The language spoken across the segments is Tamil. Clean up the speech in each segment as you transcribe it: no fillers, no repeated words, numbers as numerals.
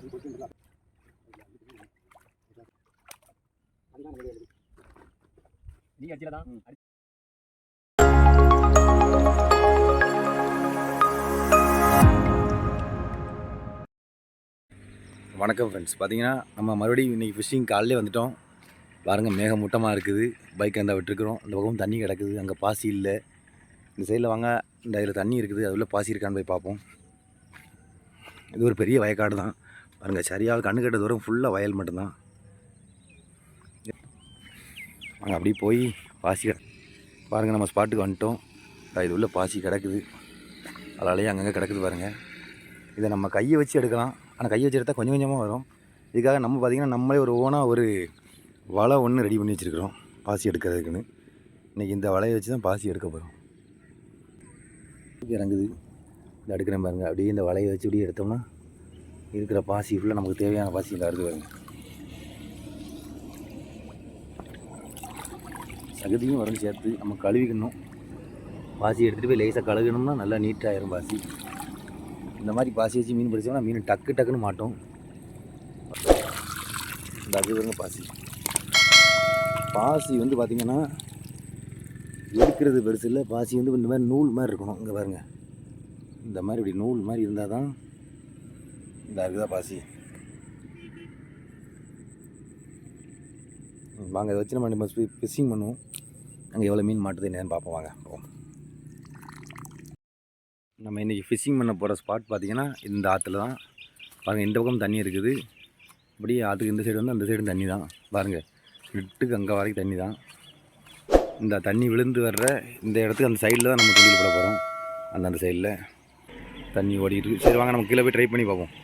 நீ அடிச்சலதான். வணக்கம் ஃப்ரெண்ட்ஸ். பார்த்தீங்கன்னா நம்ம மறுபடியும் இன்றைக்கி ஃபிஷ்ஷிங் காலையிலே வந்துட்டோம். பாருங்கள், மேகமூட்டமாக இருக்குது. பைக் அந்த விட்டுருக்குறோம். அந்த பக்கம் தண்ணி கிடக்குது, அங்கே பாசி இல்லை. இந்த சைடில் வாங்க, இந்த இதில் தண்ணி இருக்குது, அதுக்குள்ளே பாசி இருக்கான்னு போய் பார்ப்போம். இது ஒரு பெரிய வயக்காடு தான். பாருங்கள், சரியாக கண்ணு கட்ட தூரம் ஃபுல்லாக வயல் மட்டும்தான். அங்கே அப்படியே போய் பாசி பாருங்கள், நம்ம ஸ்பாட்டுக்கு வந்துட்டோம். இது உள்ள பாசி கிடக்குது, அதனாலேயே அங்கங்கே கிடக்குது பாருங்கள். இதை நம்ம கையை வச்சு எடுக்கலாம், ஆனால் கையை வச்சு எடுத்தால் கொஞ்சம் கொஞ்சமாக வரும். இதுக்காக நம்ம பார்த்திங்கன்னா நம்மளே ஒரு ஓனாக ஒரு வலை ஒன்று ரெடி பண்ணி வச்சுருக்குறோம் பாசி எடுக்கிறதுக்குன்னு. இன்றைக்கி இந்த வலையை வச்சு தான் பாசி எடுக்க போகிறோம். இறங்குது, இந்த எடுக்கிறேன் பாருங்கள். அப்படியே இந்த வலையை வச்சு இப்படியே எடுத்தோம்னா இருக்கிற பாசி ஃபுல்லாக நமக்கு தேவையான பாசி இந்த அறுது பாருங்கள். சகதியும் வரும் சேர்த்து நம்ம கழுவிக்கணும். பாசி எடுத்துகிட்டு போய் லேசாக கழுகணும்னா நல்லா நீட்டாகிடும் பாசி. இந்த மாதிரி பாசி வச்சு மீன் பிடிச்சோம்னா மீன் டக்கு டக்குன்னு மாட்டோம். இந்த அது வருங்க பாசி. பாசி வந்து பார்த்திங்கன்னா எடுக்கிறது பெருசு இல்லை. பாசி வந்து இந்த மாதிரி நூல் மாதிரி இருக்கணும். இங்கே பாருங்கள், இந்த மாதிரி இப்படி நூல் மாதிரி இருந்தால் தான் இந்த இருக்குதா பாசி. வாங்க, இதை வச்சு நம்ம ஃபிஷ்ஷிங் பண்ணுவோம். அங்கே எவ்வளோ மீன் மாட்டுது என்னன்னு பார்ப்போம். வாங்க போவோம். நம்ம இன்றைக்கி ஃபிஷ்ஷிங் பண்ண போகிற ஸ்பாட் பார்த்திங்கன்னா இந்த ஆற்றுல தான். பாருங்கள், இந்த பக்கம் தண்ணி இருக்குது. அப்படியே ஆற்றுக்கு இந்த சைடு வந்து அந்த சைடு தண்ணி தான். பாருங்கள், விட்டுக்கு அங்கே வரைக்கும் தண்ணி தான். இந்த தண்ணி விழுந்து வர்ற இந்த இடத்துக்கு அந்த சைடில் தான் நம்ம தூண்டில் போட போகிறோம். அந்த சைடில் தண்ணி ஓடிட்டு இருக்குது. சரி வாங்க, நம்ம கீழே போய் ட்ரை பண்ணி பார்ப்போம்.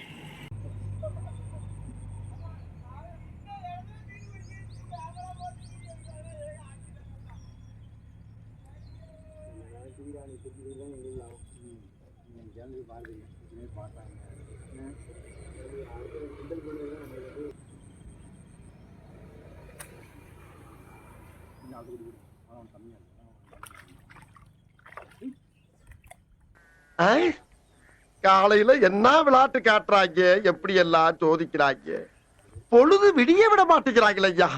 காலையில என்ன விளையாட்டு காட்டுறாங்க, எப்படி எல்லாம் சோதிக்கிறாங்க. பொழுது விடிய விட மாட்டேங்கிறாங்களே ஐயா.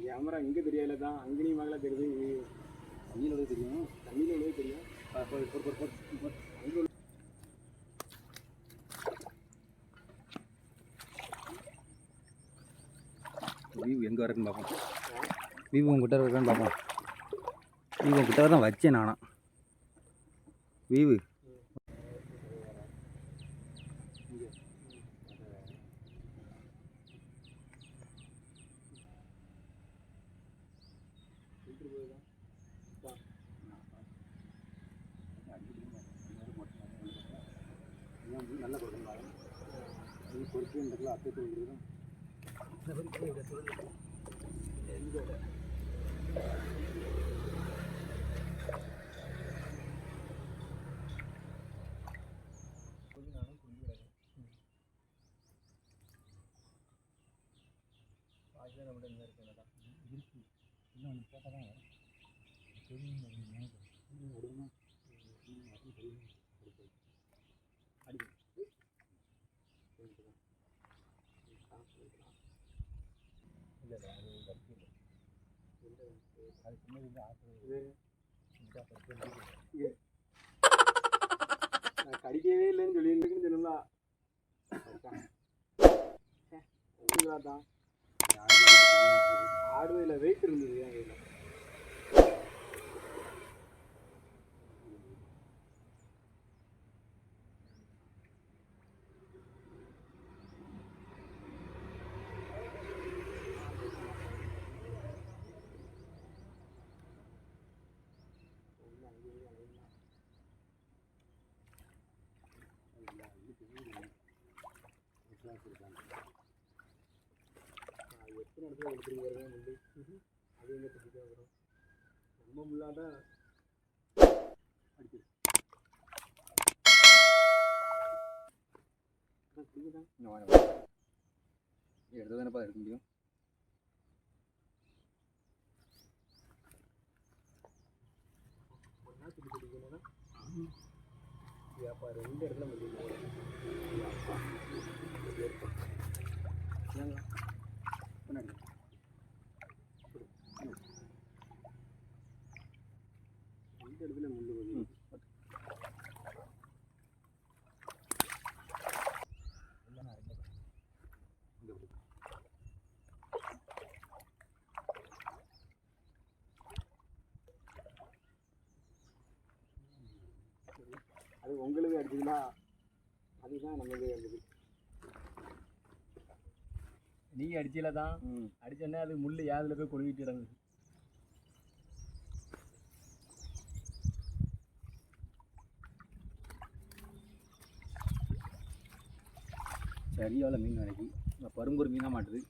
கேமரா இங்கே தெரியல தான், அங்கேயும் மேலே தெரியுது. தண்ணியிலோட தெரியும், தண்ணியிலோட தெரியும். வியூ எங்கே இருக்குன்னு பார்ப்போம். வியூ உங்ககிட்ட இருக்கான்னு பார்ப்போம். வியூ உங்ககிட்ட தான் வச்சேன் நானா. வியூ நல்லா கொடுக்கணும். பொறுப்பு இந்த அத்தை கொடுக்குறோம். கடிக்கவே இல்லைன்னு சொல்லியிருந்துன்னு சொல்லுங்களா. ஆடுவதில் வெயிட் இருந்தது என் கையில். எத்தனை இடத்துல எடுத்துட்டு வருவேன் முள்ளு அது எங்கே தப்பிக்க வரும் நம்ம முள்ளாதான் அடிச்சு எடுத்து தானேப்பா எடுக்க முடியும் ஒன்றா சுற்றி பிடிக்கணும்னா அப்போ 2 இடத்துல முடியும் பின்னாடி இந்த இடத்துல முள்ளு வந்து அது உங்களுக்கு அடிச்சதுன்னா அதுதான் நமக்கு இருந்தது நீங்கள் அடிச்சல தான் அடிச்சோன்னே அது முள் யாதில் போய் கொழுவிட்டு கிடங்குது சரியாவில் மீன் கிடைக்கி பரும்பொரு மீனாக மாட்டுது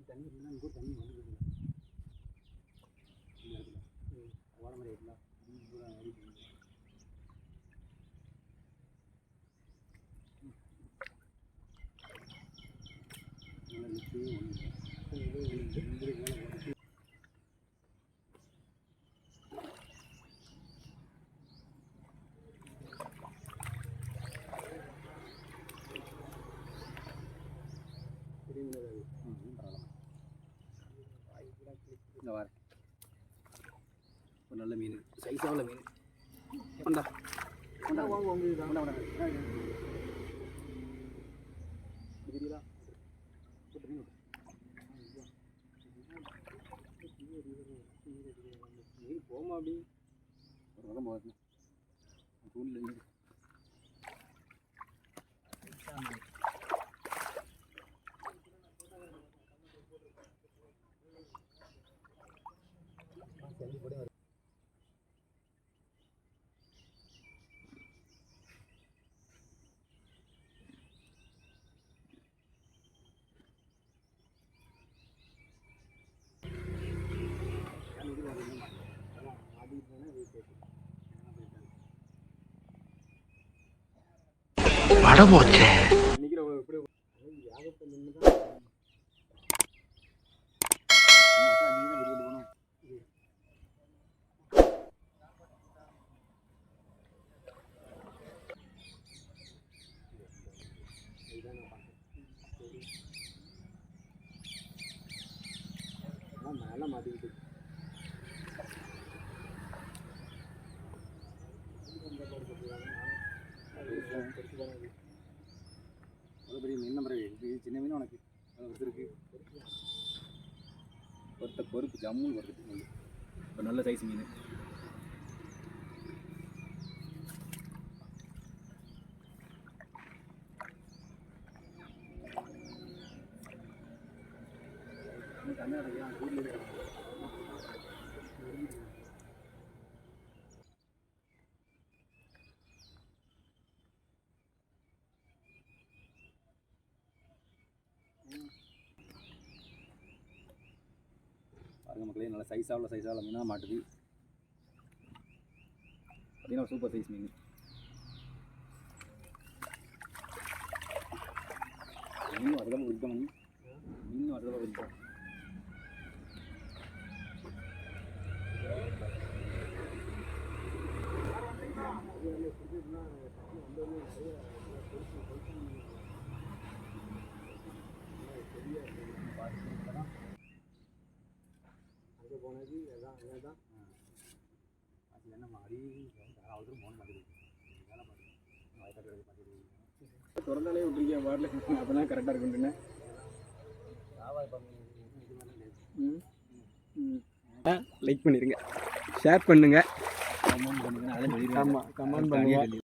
தண்ணி இருந்தால் தண்ணி வந்து ஓடமரை இருக்கலாம் இந்த வார ஒரு நல்ல மீன் சைஸாக உள்ள மீன் கொண்டா கொண்டா வாங்க உங்களுக்கு கொண்டா கொண்டா தெரியுதா மீன் போமா அப்படி ஒரு வகம் போகுது தூண்டில் மீன் வடமோச்சே மேலே மாட்டிக்கிட்டு அவ்வளோ பெரிய மீன் நம்பர் இது சின்ன மீன் உனக்கு அவ்வளோ இருக்கு ஒருத்த பொறுப்பு ஜம்முன்னு வருது ஒரு நல்ல சைஸ் மீன் பாருங்க மக்களே நல்ல சைஸாக உள்ள மீனாக மாட்டுது பார்த்தீங்கன்னா சூப்பர் சைஸ் மீன் மீன் அதெல்லாம் விற்கும் மீன் அதெல்லாம் விற்கும் அங்கே போனது அதான் அங்கே தான் அது என்னம்மா அவ்வளோ போன மாதிரி வேலை பார்த்து திறந்தாலே விட்டுருக்கேன் வாட்டில் அப்போ தான் கரெக்டாக இருக்குன்னு லைக் பண்ணிடுங்க ஷேர் பண்ணுங்கள் கமெண்ட் பண்ணுங்கள் ஆமாம் கமெண்ட் பண்ணுங்கள்